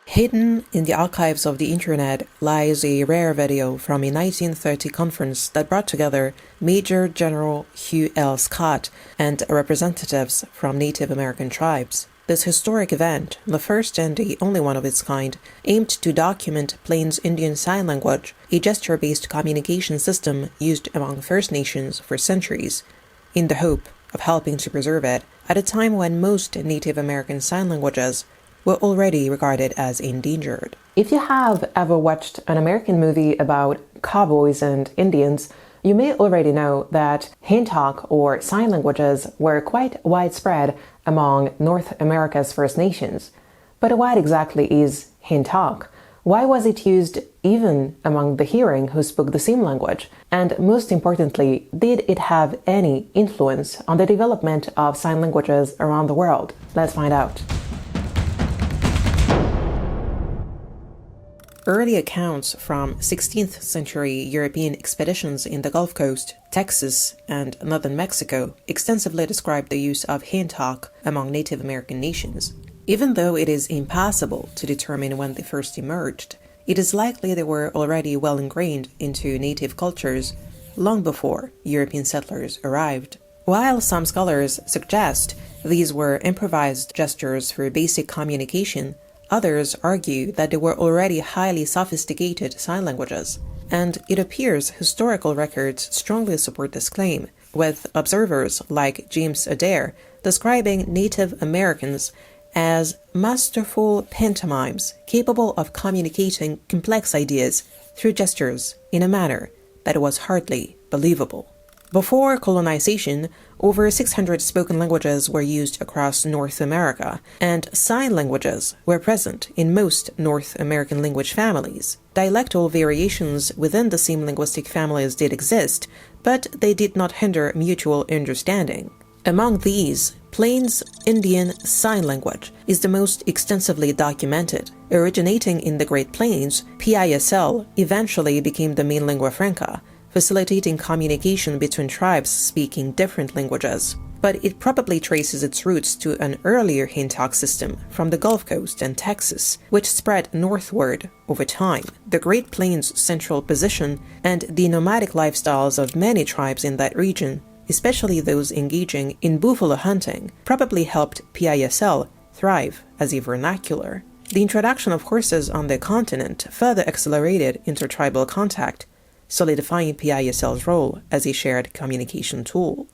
Hidden in the archives of the internet lies a rare video from a 1930 conference that brought together Major General Hugh L. Scott and representatives from Native American tribes. This historic event, the first and the only one of its kind, aimed to document Plains Indian Sign Language, a gesture-based communication system used among First Nations for centuries, in the hope of helping to preserve it at a time when most Native American sign languages were already regarded as endangered. If you have ever watched an American movie about cowboys and Indians, you may already know that hand talk or sign languages were quite widespread among North America's First Nations. But what exactly is hand talk? Why was it used even among the hearing who spoke the same language? And most importantly, did it have any influence on the development of sign languages around the world? Let's find out. Early accounts from 16th century European expeditions in the Gulf Coast, Texas, and northern Mexico extensively describe the use of hand talk among Native American nations. Even though it is impossible to determine when they first emerged, it is likely they were already well ingrained into native cultures long before European settlers arrived. While some scholars suggest these were improvised gestures for basic communication, others argue that they were already highly sophisticated sign languages, and it appears historical records strongly support this claim, with observers like James Adair describing Native Americans as masterful pantomimes capable of communicating complex ideas through gestures in a manner that was hardly believable. Before colonization, over 600 spoken languages were used across North America, and sign languages were present in most North American language families. Dialectal variations within the same linguistic families did exist, but they did not hinder mutual understanding. Among these, Plains Indian Sign Language is the most extensively documented. Originating in the Great Plains, PISL eventually became the main lingua franca, facilitating communication between tribes speaking different languages. But it probably traces its roots to an earlier hand talk system from the Gulf Coast and Texas, which spread northward over time. The Great Plains' central position and the nomadic lifestyles of many tribes in that region, especially those engaging in buffalo hunting, probably helped PISL thrive as a vernacular. The introduction of horses on the continent further accelerated intertribal contact, solidifying PISL's role as a shared communication tool.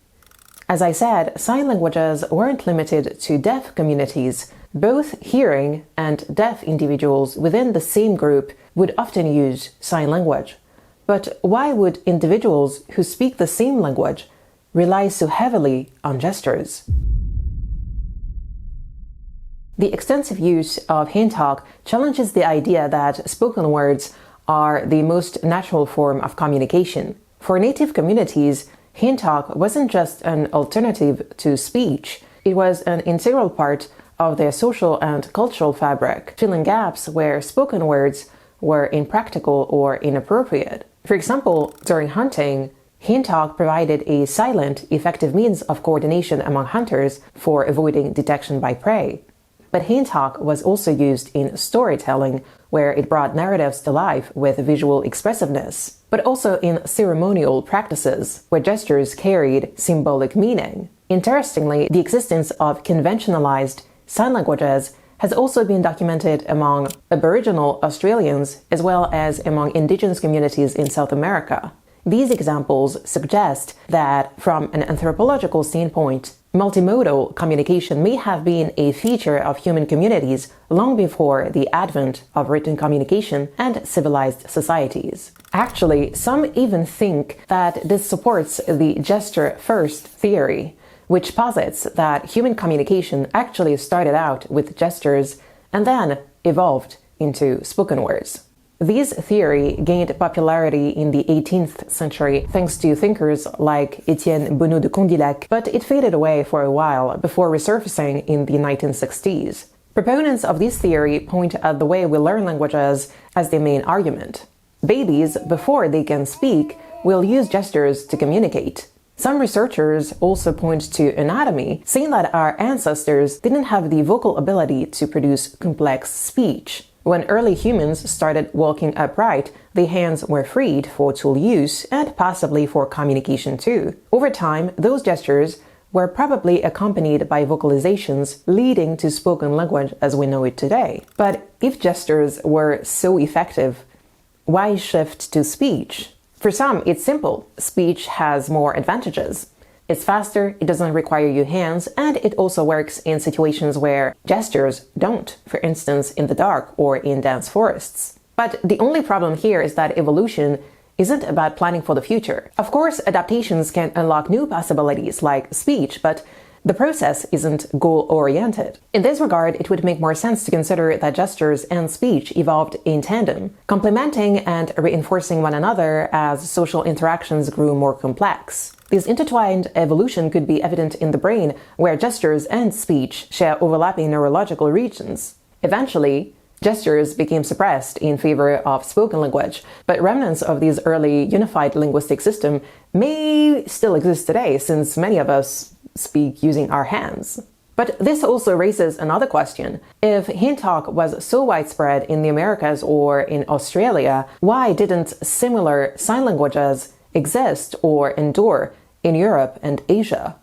As I said, sign languages weren't limited to deaf communities. Both hearing and deaf individuals within the same group would often use sign language. But why would individuals who speak the same language rely so heavily on gestures? The extensive use of hand talk challenges the idea that spoken words are the most natural form of communication. For Native communities, hand talk wasn't just an alternative to speech, it was an integral part of their social and cultural fabric, filling gaps where spoken words were impractical or inappropriate. For example, during hunting, hand talk provided a silent, effective means of coordination among hunters for avoiding detection by prey. But hand talk was also used in storytelling, where it brought narratives to life with visual expressiveness, but also in ceremonial practices, where gestures carried symbolic meaning. Interestingly, the existence of conventionalized sign languages has also been documented among Aboriginal Australians as well as among indigenous communities in South America. These examples suggest that, from an anthropological standpoint, multimodal communication may have been a feature of human communities long before the advent of written communication and civilized societies. Actually, some even think that this supports the gesture-first theory, which posits that human communication actually started out with gestures and then evolved into spoken words. This theory gained popularity in the 18th century thanks to thinkers like Étienne Bonnot de Condillac, but it faded away for a while before resurfacing in the 1960s. Proponents of this theory point at the way we learn languages as their main argument. Babies, before they can speak, will use gestures to communicate. Some researchers also point to anatomy, saying that our ancestors didn't have the vocal ability to produce complex speech. When early humans started walking upright, their hands were freed for tool use and possibly for communication too. Over time, those gestures were probably accompanied by vocalizations leading to spoken language as we know it today. But if gestures were so effective, why shift to speech? For some, it's simple. Speech has more advantages. It's faster, it doesn't require your hands, and it also works in situations where gestures don't, for instance, in the dark or in dense forests. But the only problem here is that evolution isn't about planning for the future. Of course, adaptations can unlock new possibilities like speech, but the process isn't goal-oriented. In this regard, it would make more sense to consider that gestures and speech evolved in tandem, complementing and reinforcing one another as social interactions grew more complex. This intertwined evolution could be evident in the brain, where gestures and speech share overlapping neurological regions. Eventually, gestures became suppressed in favor of spoken language, but remnants of this early unified linguistic system may still exist today, since many of us speak using our hands. But this also raises another question. If hand talk was so widespread in the Americas or in Australia, why didn't similar sign languages exist or endure in Europe and Asia?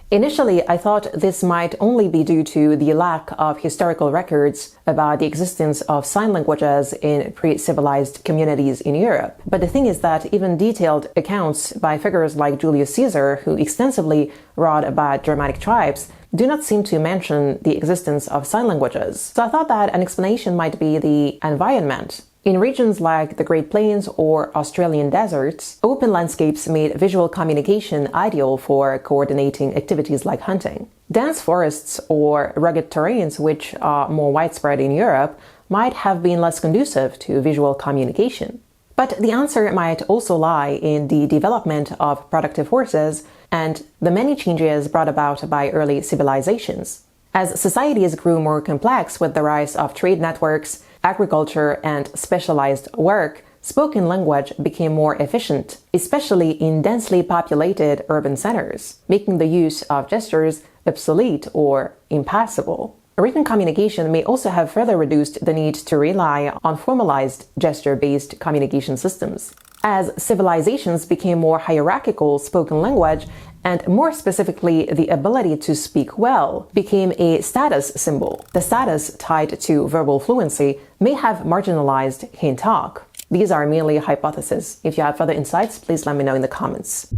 Initially, I thought this might only be due to the lack of historical records about the existence of sign languages in pre-civilized communities in Europe. But the thing is that even detailed accounts by figures like Julius Caesar, who extensively wrote about Germanic tribes, do not seem to mention the existence of sign languages. So I thought that an explanation might be the environment. In regions like the Great Plains or Australian deserts, open landscapes made visual communication ideal for coordinating activities like hunting. Dense forests or rugged terrains, which are more widespread in Europe, might have been less conducive to visual communication. But the answer might also lie in the development of productive forces and the many changes brought about by early civilizations. As societies grew more complex with the rise of trade networks, agriculture, and specialized work, spoken language became more efficient, especially in densely populated urban centers, making the use of gestures obsolete or impossible. Written communication may also have further reduced the need to rely on formalized gesture-based communication systems. As civilizations became more hierarchical, spoken language, and more specifically the ability to speak well, became a status symbol. The status tied to verbal fluency may have marginalized hand talk. These are merely hypotheses. If you have further insights, please let me know in the comments.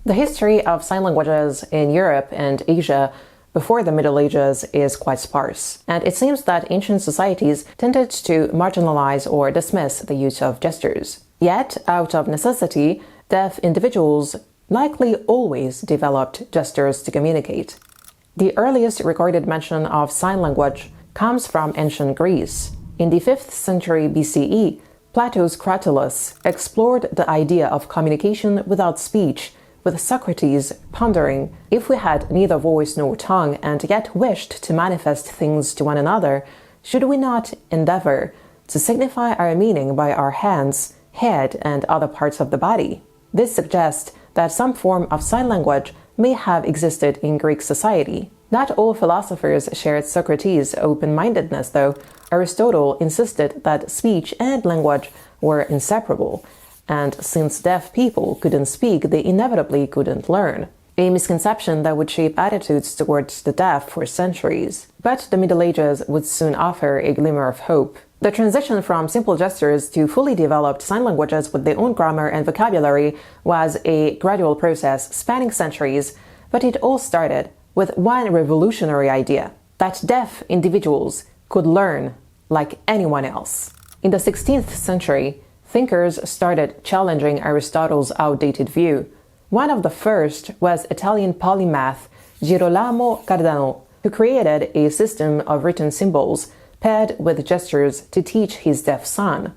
The history of sign languages in Europe and Asia before the Middle Ages is quite sparse, and it seems that ancient societies tended to marginalize or dismiss the use of gestures. Yet, out of necessity, deaf individuals likely always developed gestures to communicate. The earliest recorded mention of sign language comes from ancient Greece. In the 5th century BCE, Plato's Cratylus explored the idea of communication without speech, with Socrates pondering, if we had neither voice nor tongue and yet wished to manifest things to one another, should we not endeavor to signify our meaning by our hands, head, and other parts of the body? This suggests that some form of sign language may have existed in Greek society. Not all philosophers shared Socrates' open-mindedness, though. Aristotle insisted that speech and language were inseparable, and since deaf people couldn't speak, they inevitably couldn't learn. A misconception that would shape attitudes towards the deaf for centuries. But the Middle Ages would soon offer a glimmer of hope. The transition from simple gestures to fully developed sign languages with their own grammar and vocabulary was a gradual process spanning centuries, but it all started with one revolutionary idea: that deaf individuals could learn like anyone else. In the 16th century, thinkers started challenging Aristotle's outdated view. One of the first was Italian polymath Girolamo Cardano, who created a system of written symbols paired with gestures to teach his deaf son.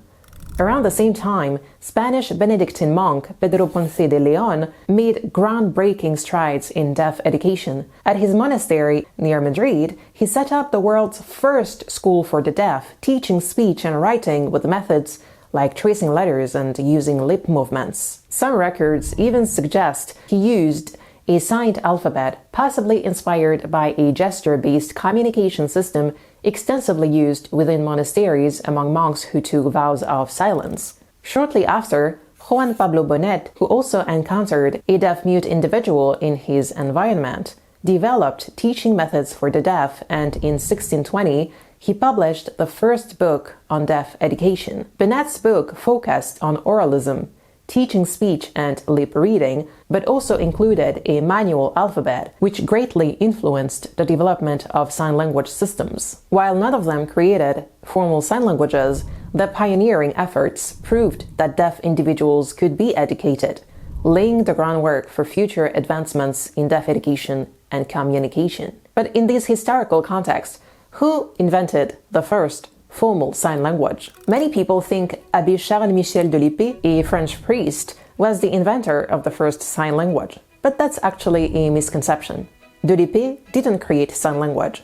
Around the same time, Spanish Benedictine monk Pedro Ponce de Leon made groundbreaking strides in deaf education. At his monastery near Madrid, he set up the world's first school for the deaf, teaching speech and writing with methods like tracing letters and using lip movements. Some records even suggest he used a signed alphabet possibly inspired by a gesture-based communication system extensively used within monasteries among monks who took vows of silence. Shortly after, Juan Pablo Bonet, who also encountered a deaf-mute individual in his environment, developed teaching methods for the deaf, and in 1620, he published the first book on deaf education. Bonet's book focused on oralism, teaching speech and lip reading, but also included a manual alphabet, which greatly influenced the development of sign language systems. While none of them created formal sign languages, the pioneering efforts proved that deaf individuals could be educated, laying the groundwork for future advancements in deaf education and communication. But in this historical context, who invented the first formal sign language? Many people think Abbé Charles Michel de l'Épée, a French priest, was the inventor of the first sign language. But that's actually a misconception. De l'Épée didn't create sign language.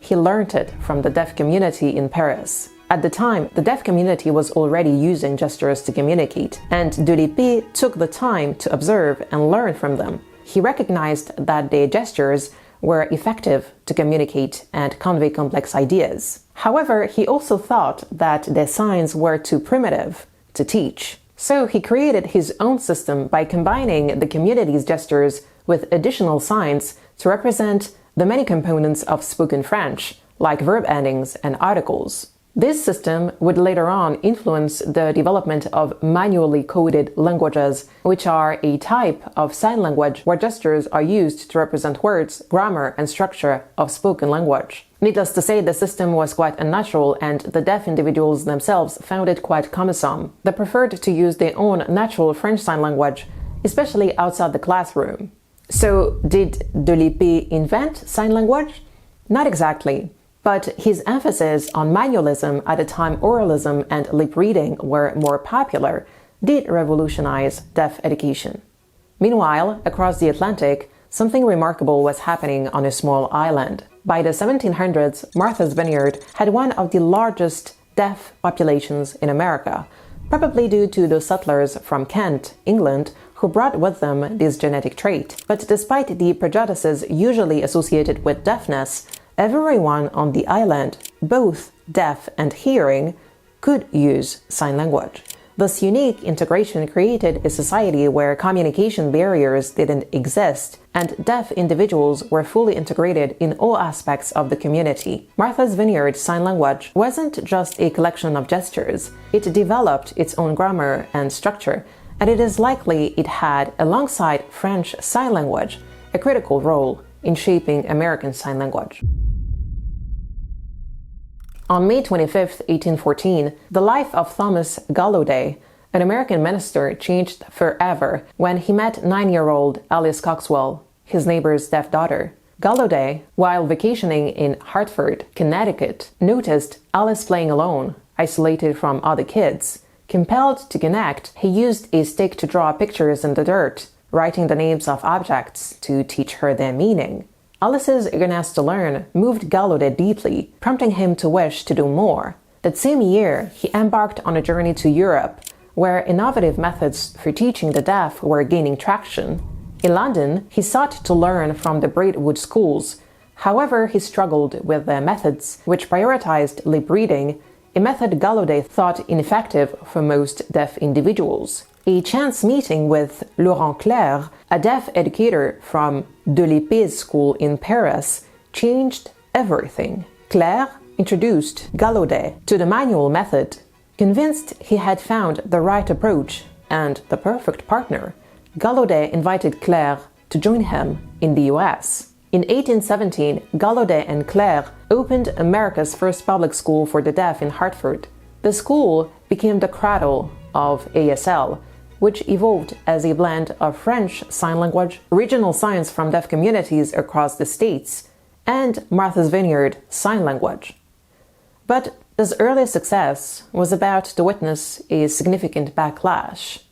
He learned it from the deaf community in Paris. At the time, the deaf community was already using gestures to communicate, and de l'Épée took the time to observe and learn from them. He recognized that their gestures were effective to communicate and convey complex ideas. However, he also thought that their signs were too primitive to teach. So he created his own system by combining the community's gestures with additional signs to represent the many components of spoken French, like verb endings and articles. This system would later on influence the development of manually coded languages, which are a type of sign language where gestures are used to represent words, grammar, and structure of spoken language. Needless to say, the system was quite unnatural, and the deaf individuals themselves found it quite cumbersome. They preferred to use their own natural French Sign Language, especially outside the classroom. So, did de l'Épée invent sign language? Not exactly. But his emphasis on manualism at a time oralism and lip reading were more popular did revolutionize deaf education. Meanwhile, across the Atlantic, something remarkable was happening on a small island. By the 1700s, Martha's Vineyard had one of the largest deaf populations in America, probably due to the settlers from Kent, England, who brought with them this genetic trait. But despite the prejudices usually associated with deafness, everyone on the island, both deaf and hearing, could use sign language. This unique integration created a society where communication barriers didn't exist, and deaf individuals were fully integrated in all aspects of the community. Martha's Vineyard Sign Language wasn't just a collection of gestures. It developed its own grammar and structure, and it is likely it had, alongside French Sign Language, a critical role in shaping American Sign Language. On May 25, 1814, the life of Thomas Gallaudet, an American minister, changed forever when he met 9-year-old Alice Coxwell, his neighbor's deaf daughter. Gallaudet, while vacationing in Hartford, Connecticut, noticed Alice playing alone, isolated from other kids. Compelled to connect, he used a stick to draw pictures in the dirt, writing the names of objects to teach her their meaning. Alice's eagerness to learn moved Gallaudet deeply, prompting him to wish to do more. That same year, he embarked on a journey to Europe, where innovative methods for teaching the deaf were gaining traction. In London, he sought to learn from the Braidwood schools. However, he struggled with their methods, which prioritized lip reading, a method Gallaudet thought ineffective for most deaf individuals. A chance meeting with Laurent Clerc, a deaf educator from de l'Épée's school in Paris, changed everything. Clerc introduced Gallaudet to the manual method. Convinced he had found the right approach and the perfect partner, Gallaudet invited Clerc to join him in the US. In 1817, Gallaudet and Clerc opened America's first public school for the deaf in Hartford. The school became the cradle of ASL, which evolved as a blend of French Sign Language, regional signs from deaf communities across the states, and Martha's Vineyard Sign Language. But this early success was about to witness a significant backlash.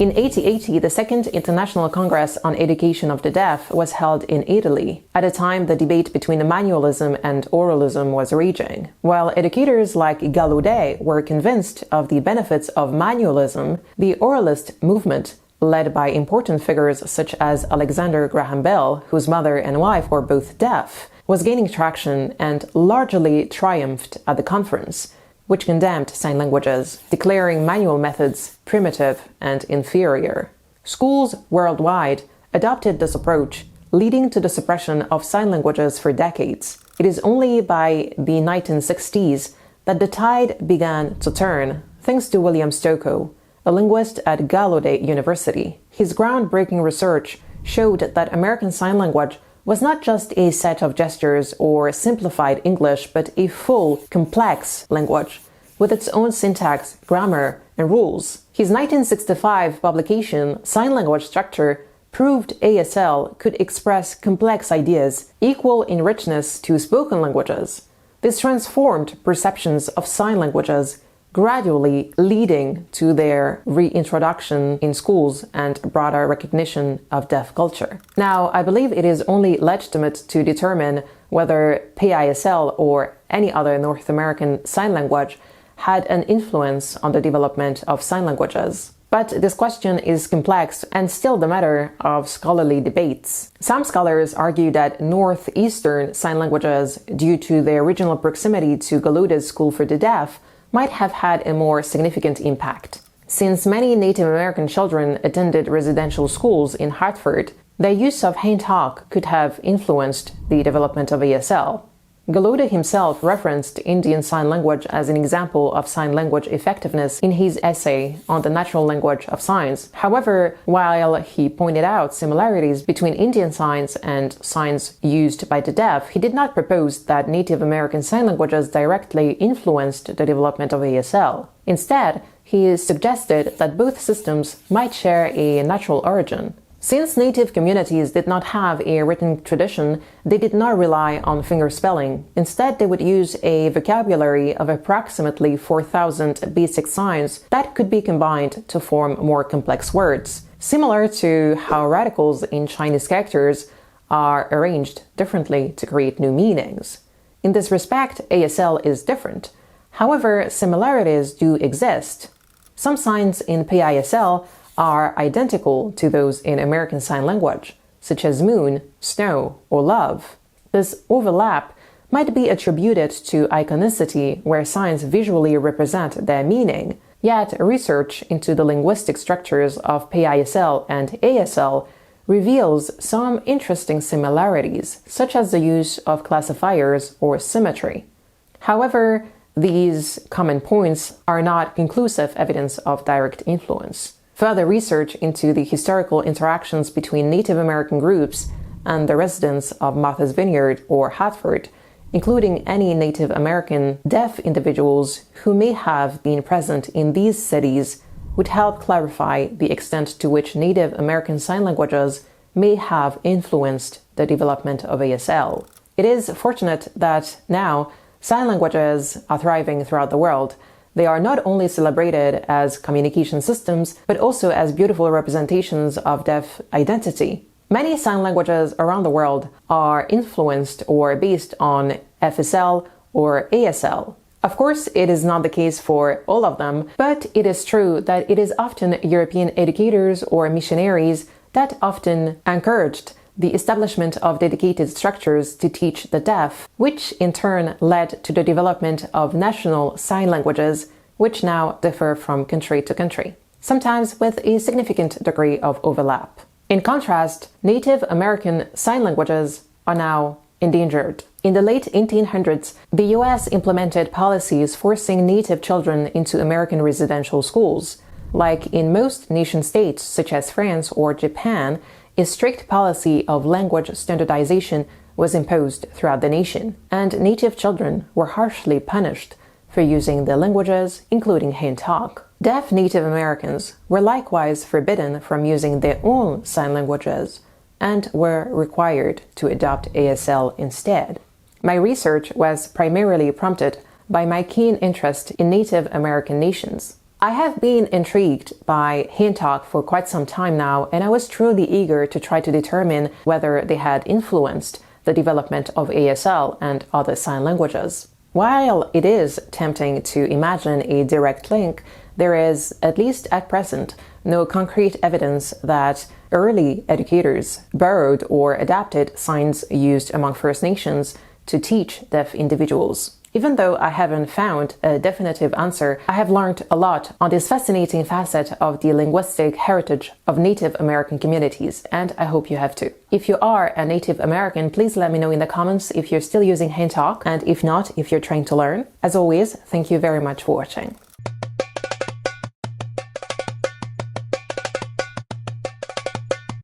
In 1880, the Second International Congress on Education of the Deaf was held in Italy. At a time, the debate between manualism and oralism was raging. While educators like Gallaudet were convinced of the benefits of manualism, the oralist movement led by important figures such as Alexander Graham Bell, whose mother and wife were both deaf, was gaining traction and largely triumphed at the conference, which condemned sign languages, declaring manual methods primitive and inferior. Schools worldwide adopted this approach, leading to the suppression of sign languages for decades. It is only by the 1960s that the tide began to turn, thanks to William Stokoe, a linguist at Gallaudet University. His groundbreaking research showed that American Sign Language was not just a set of gestures or simplified English, but a full, complex language with its own syntax, grammar, and rules. His 1965 publication, Sign Language Structure, proved ASL could express complex ideas equal in richness to spoken languages. This transformed perceptions of sign languages, gradually leading to their reintroduction in schools and broader recognition of deaf culture. Now, I believe it is only legitimate to determine whether PISL or any other North American sign language had an influence on the development of sign languages. But this question is complex and still the matter of scholarly debates. Some scholars argue that Northeastern sign languages, due to their regional proximity to Gallaudet's School for the Deaf, might have had a more significant impact. Since many Native American children attended residential schools in Hartford, their use of Hain Talk could have influenced the development of ASL. Gallaudet himself referenced Indian Sign Language as an example of sign language effectiveness in his essay on the natural language of signs. However, while he pointed out similarities between Indian signs and signs used by the deaf, he did not propose that Native American sign languages directly influenced the development of ASL. Instead, he suggested that both systems might share a natural origin. Since native communities did not have a written tradition, they did not rely on fingerspelling. Instead, they would use a vocabulary of approximately 4,000 basic signs that could be combined to form more complex words, similar to how radicals in Chinese characters are arranged differently to create new meanings. In this respect, ASL is different. However, similarities do exist. Some signs in PISL are identical to those in American Sign Language, such as moon, snow, or love. This overlap might be attributed to iconicity, where signs visually represent their meaning. Yet, research into the linguistic structures of PISL and ASL reveals some interesting similarities, such as the use of classifiers or symmetry. However, these common points are not conclusive evidence of direct influence. Further research into the historical interactions between Native American groups and the residents of Martha's Vineyard or Hartford, including any Native American deaf individuals who may have been present in these cities, would help clarify the extent to which Native American sign languages may have influenced the development of ASL. It is fortunate that now sign languages are thriving throughout the world. They are not only celebrated as communication systems, but also as beautiful representations of deaf identity. Many sign languages around the world are influenced or based on FSL or ASL. Of course, it is not the case for all of them, but it is true that it is often European educators or missionaries that often encouraged the establishment of dedicated structures to teach the deaf, which in turn led to the development of national sign languages, which now differ from country to country, sometimes with a significant degree of overlap. In contrast, Native American sign languages are now endangered. In the late 1800s, the US implemented policies forcing Native children into American residential schools. Like in most nation-states, such as France or Japan, a strict policy of language standardization was imposed throughout the nation, and Native children were harshly punished for using their languages, including Hain Talk. Deaf Native Americans were likewise forbidden from using their own sign languages and were required to adopt ASL instead. My research was primarily prompted by my keen interest in Native American nations. I have been intrigued by Hain Talk for quite some time now, and I was truly eager to try to determine whether they had influenced the development of ASL and other sign languages. While it is tempting to imagine a direct link, there is, at least at present, no concrete evidence that early educators borrowed or adapted signs used among First Nations to teach deaf individuals. Even though I haven't found a definitive answer, I have learned a lot on this fascinating facet of the linguistic heritage of Native American communities, and I hope you have too. If you are a Native American, please let me know in the comments if you're still using Hand Talk, and if not, if you're trying to learn. As always, thank you very much for watching.